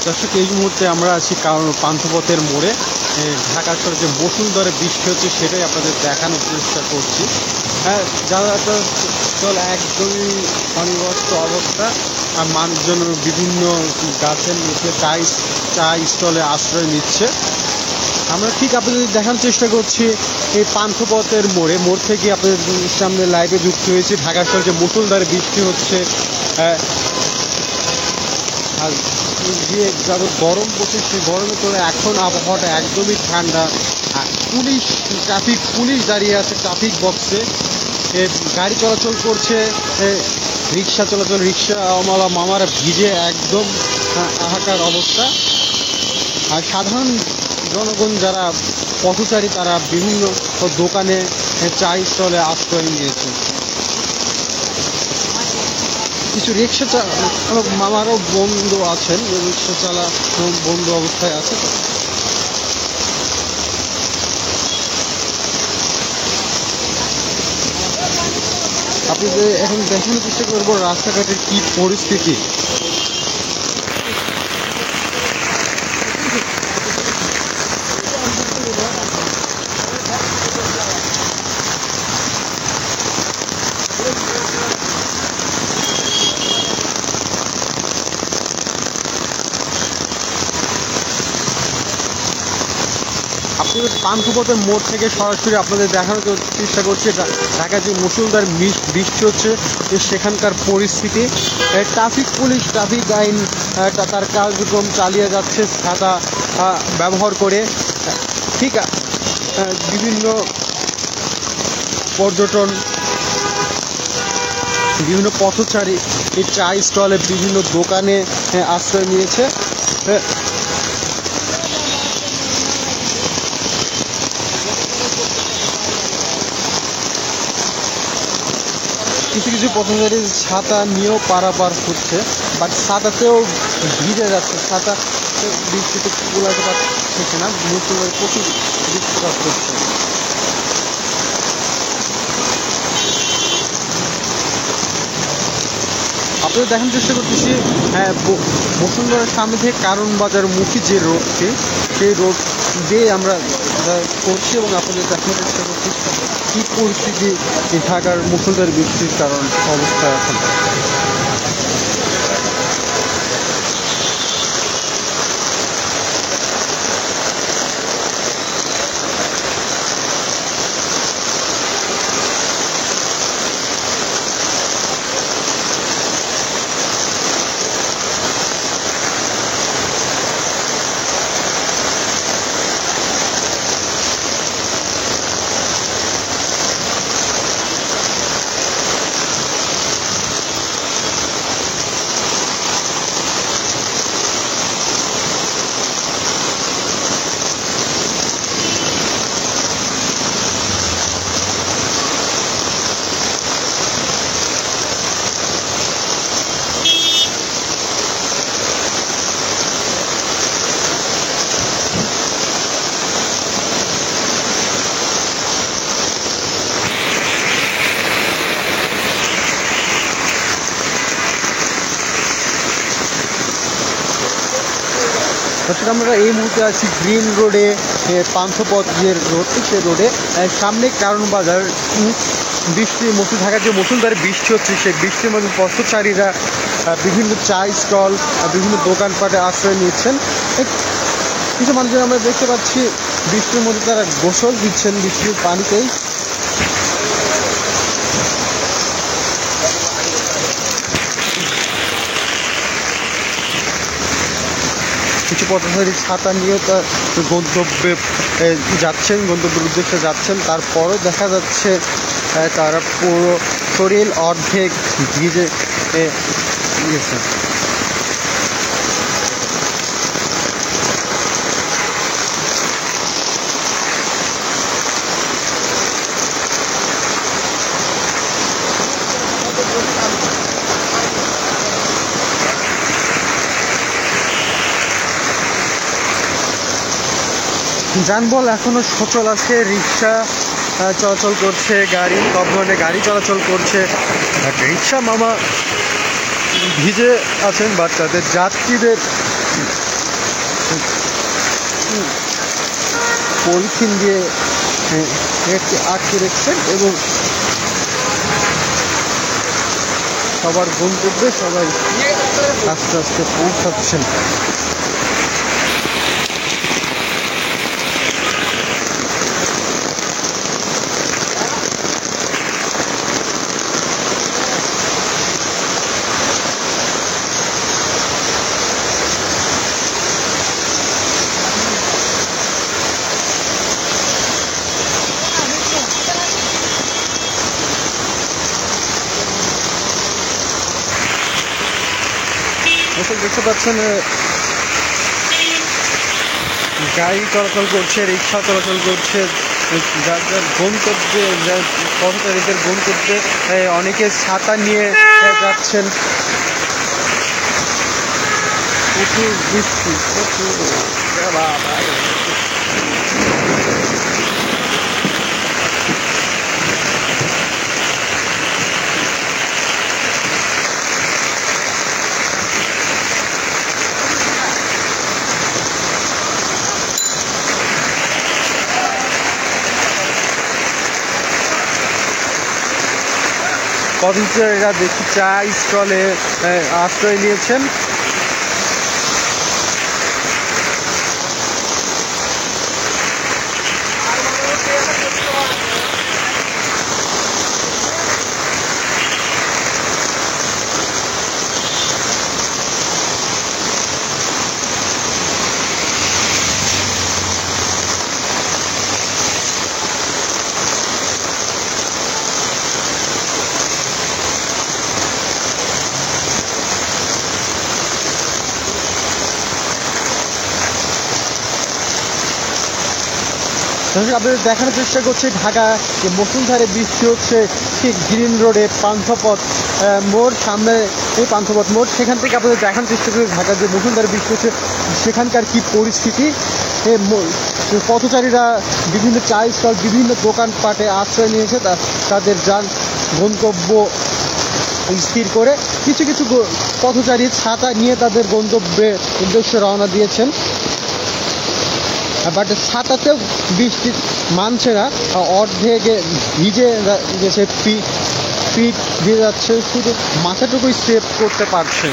দর্শক, এই মুহূর্তে আমরা আছি কারণ পান্থপথের মোড়ে। ঢাকা শহরে যে মুষলধারে বৃষ্টি হচ্ছে সেটাই আপনাদের দেখানোর চেষ্টা করছি। হ্যাঁ, যাতায়াত চল একদমই অনিবস্ত অবস্থা। আর মানুষজন বিভিন্ন গাছের নিচে চা স্টলে আশ্রয় নিচ্ছে। আমরা ঠিক আপনাদের দেখানোর চেষ্টা করছি এই পান্থপথের মোড় থেকে আপনাদের সামনে লাইভে যুক্ত হয়েছে। ঢাকা শহরে যে মুষলধারে বৃষ্টি হচ্ছে, আর যে যাদের গরম পড়ছে সেই গরমে তোলে এখন আবহাওয়াটা একদমই ঠান্ডা। ট্রাফিক পুলিশ দাঁড়িয়ে আছে ট্রাফিক বক্সে। গাড়ি চলাচল করছে, রিক্সা চলাচল, রিক্সাওয়ালা মামারা ভিজে একদম হাহাকার অবস্থা। আর সাধারণ জনগণ যারা পথচারী তারা বিভিন্ন দোকানে চা স্টলে আশ্রয় নিয়েছে। কিছু রিক্সা চালক মামারও বন্ধু আছেন, রিক্সা চালা বন্ধু অবস্থায় আছে। আপনাদের এখন দেখানোর চেষ্টা করবো রাস্তাঘাটের কি পরিস্থিতি। আপনাদের পান্থপথের মোড় থেকে সরাসরি আপনাদের দেখানোর চেষ্টা করছি ঢাকায় যে মুষলধারে বৃষ্টি হচ্ছে সেখানকার পরিস্থিতি। ট্রাফিক পুলিশ ট্রাফিক আইন তার কার্যক্রম চালিয়ে যাচ্ছে ছাতা ব্যবহার করে। ঠিক বিভিন্ন পর্যটন, বিভিন্ন পথচারী এই চা স্টলে বিভিন্ন দোকানে আশ্রয় নিয়েছে। কিছু কিছু পথচারী ছাতা নিয়েও পারাপার হচ্ছে, বাট ছাতাতেও ভিজে যাচ্ছে। ছাতা বৃষ্টিতে কুলাতে পারছে না, মুসলমানের প্রচুর বৃষ্টিপাত হচ্ছে। আপনাদের দেখানোর চেষ্টা করতেছি বসুন্ধরার সামনে থেকে কারণ বাজার মুখী যে রোডটি, সেই রোড দিয়ে আমরা করছি এবং আপনাদের দেখানোর চেষ্টা করছি কী পরিস্থিতি ঢাকার মুষলধারে বৃষ্টির কারণ অবস্থা এখন। দর্শক, আমরা এই মুহূর্তে আছি গ্রিন রোডে, পান্থপথ যে রোডটি সেই রোডে সামনে কারণ বাজার। ঢাকার যে মুষলধারে বৃষ্টি হচ্ছে সেই বৃষ্টির মধ্যে পথচারীরা বিভিন্ন চা স্টল, বিভিন্ন দোকানপাটে আশ্রয় নিচ্ছেন। কিছু মানুষজন আমরা দেখতে পাচ্ছি বৃষ্টির মধ্যে তারা গোসল দিচ্ছেন বৃষ্টির পানিতেই। কিছু পথচারী ছাতা নিয়ে তার গন্তব্যের উদ্দেশ্যে যাচ্ছেন। তারপরও দেখা যাচ্ছে তারা পুরো শরীর অর্ধেক ভিজে গেছে। যানবাহন এখনো সচল আছে, রিক্সা চলাচল করছে, সব ধরনের গাড়ি চলাচল করছে। রিক্সা মামা ভিজে আছেন, বাট তাদের যাত্রীদের পলিথিন দিয়ে আটকে রেখেছেন এবং সবার গন্তব্যে সবাই আস্তে আস্তে পৌঁছাচ্ছেন। দেখতে পাচ্ছেন গাড়ি চলাচল করছে, রিক্সা চলাচল করছে, যার যার গন্তব্যে পথচারীদের গন্তব্যে অনেকে ছাতা নিয়ে যাচ্ছেন। প্রচুর বৃষ্টি, প্রচুর পথচারীরা দেখি চা স্টলে আশ্রয় নিয়েছেন। আপনাদের দেখানোর চেষ্টা করছি ঢাকা যে মুষলধারে বৃষ্টি হচ্ছে ঠিক গ্রিন রোডে পান্থপথ মোড়, সামনে এই পান্থপথ মোড়, সেখান থেকে আপনাদের দেখানোর চেষ্টা করছি ঢাকার যে মুষলধারে বৃষ্টি হচ্ছে সেখানকার কি পরিস্থিতি। পথচারীরা বিভিন্ন চা স্টল, বিভিন্ন দোকানপাটে আশ্রয় নিয়েছে তাদের যান গন্তব্য স্থির করে। কিছু কিছু পথচারী ছাতা নিয়ে তাদের গন্তব্যে উদ্দেশ্যে রওনা দিয়েছেন, বাট ছাতাতেও বৃষ্টি মানছে না, অর্ধেকে ভিজে গেছে, পিঠ ভিজে যাচ্ছে, শুধু মাথাটুকুই সেভ করতে পারছে।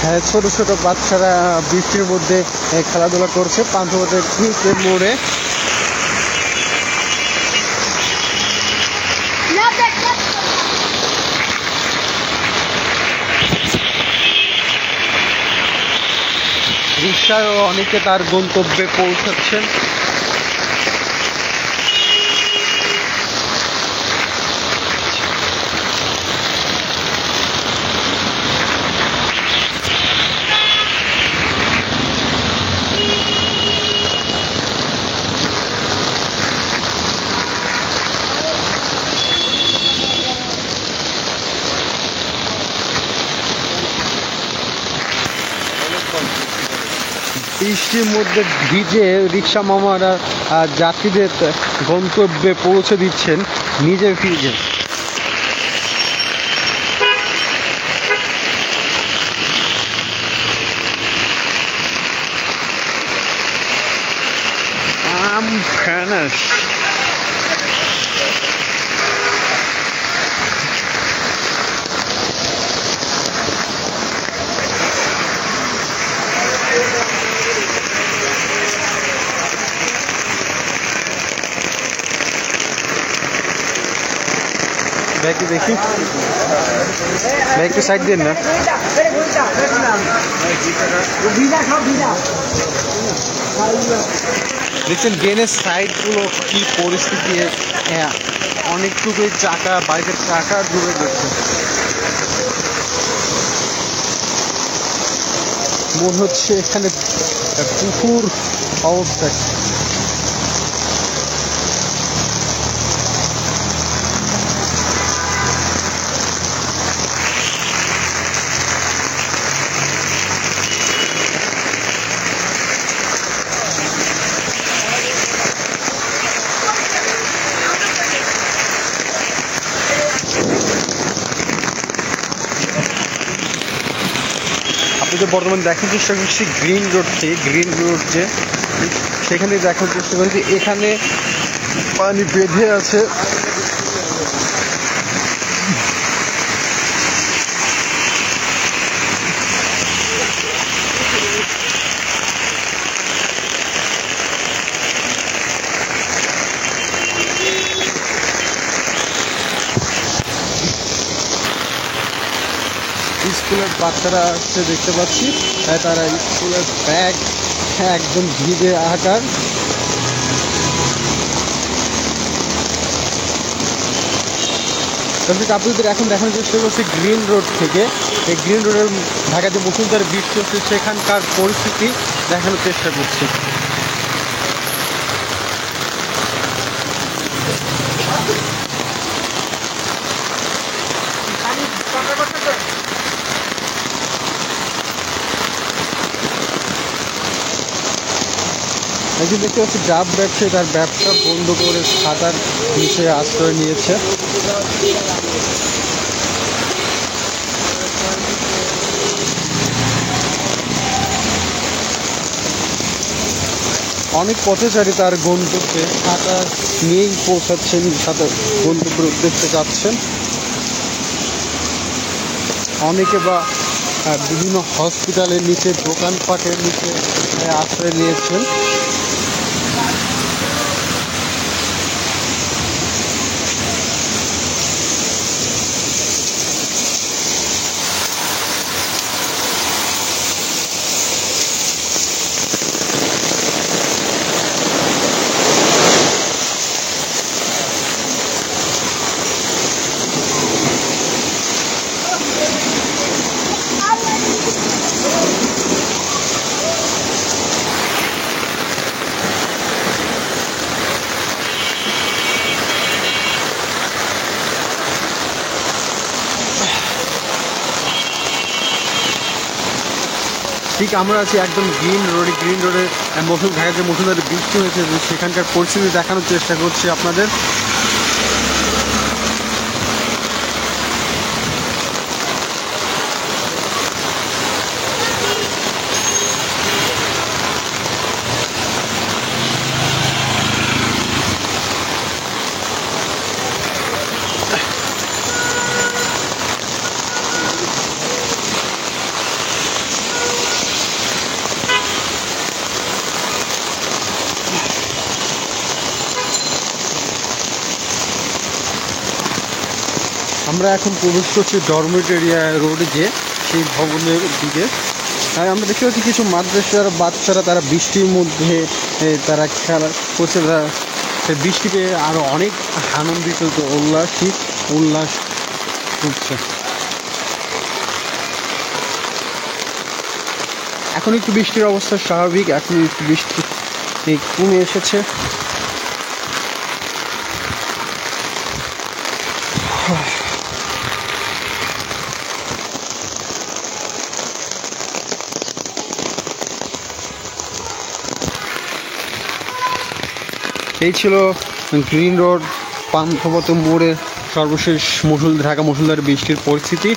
হ্যাঁ, ছোট ছোট বাচ্চারা বৃষ্টির মধ্যে খেলাধুলা করছে পান্থপথের ঠিক মোড়ে। রিক্সায়ও অনেকে তার গন্তব্যে পৌঁছাচ্ছেন। বৃষ্টির মধ্যে ভিজে রিক্সা মামারা যাত্রীদের গন্তব্যে পৌঁছে দিচ্ছেন নিজে ভিজে। I'm finished. ব্যাগটি দেখি, ব্যাগটি সাইড দিন না। দেখছেন ড্রেনের সাইডগুলো কি পরিস্থিতি, অনেকটুকুই চাকা, বাইকের চাকা ডুবে গেছে। মনে হচ্ছে এখানে পুকুর অবস্থা। আপনি যে বর্তমানে দেখার চেষ্টা করছি গ্রিন রোড থেকে, গ্রিন রোড যে সেখানে দেখার চেষ্টা করছি, এখানে পানি বেঁধে আছে। স্কুলের বাচ্চারা আসছে দেখতে পাচ্ছি, তারা স্কুলের ব্যাগ একদম ভিজে আকার। আপনাদের এখন দেখানোর চেষ্টা করছি গ্রিন রোড থেকে, এই গ্রিন রোডের ঢাকাতে মুসুলধারে বৃষ্টি হচ্ছে সেখানকার পরিস্থিতি দেখানোর চেষ্টা করছি। একদিন দেখতে পাচ্ছি ডাব ব্যবসায়ী তার ব্যবসা বন্ধ করে ছাতার নিচে আশ্রয় নিয়েছে। অনেক পথচারী তার গন্তব্যে ছাতা নিয়েই পৌঁছাচ্ছেন, ছাতা গন্তব্যের উদ্দেশ্যে যাচ্ছেন। অনেকে বা বিভিন্ন হসপিটালের নিচে, দোকানপাটের নিচে আশ্রয় নিয়েছেন। ঠিক আমরা আছি একদম গ্রিন রোডে, গ্রিন রোডে ঢাকা যে মুসুলধারে বৃষ্টি হয়েছে সেখানকার পরিস্থিতি দেখানোর চেষ্টা করছি আপনাদের। আমরা এখন প্রবেশ করছি ডরমেটরিয়া রোডে, যে সেই ভবনের দিকে। আমরা দেখতে পাচ্ছি কিছু মাদ্রাসার বাচ্চারা তারা বৃষ্টির মধ্যে তারা খেলা করছে, তারা বৃষ্টি পেয়ে আরও অনেক আনন্দিত, উল্লাস করছে। এখন একটু বৃষ্টির অবস্থা স্বাভাবিক, এখন একটু বৃষ্টি কমে এসেছে। এই ছিল গ্রিন রোড পান্থপথ মোড়ে সর্বশেষ ঢাকা মুষলধারে বৃষ্টির পরিস্থিতি।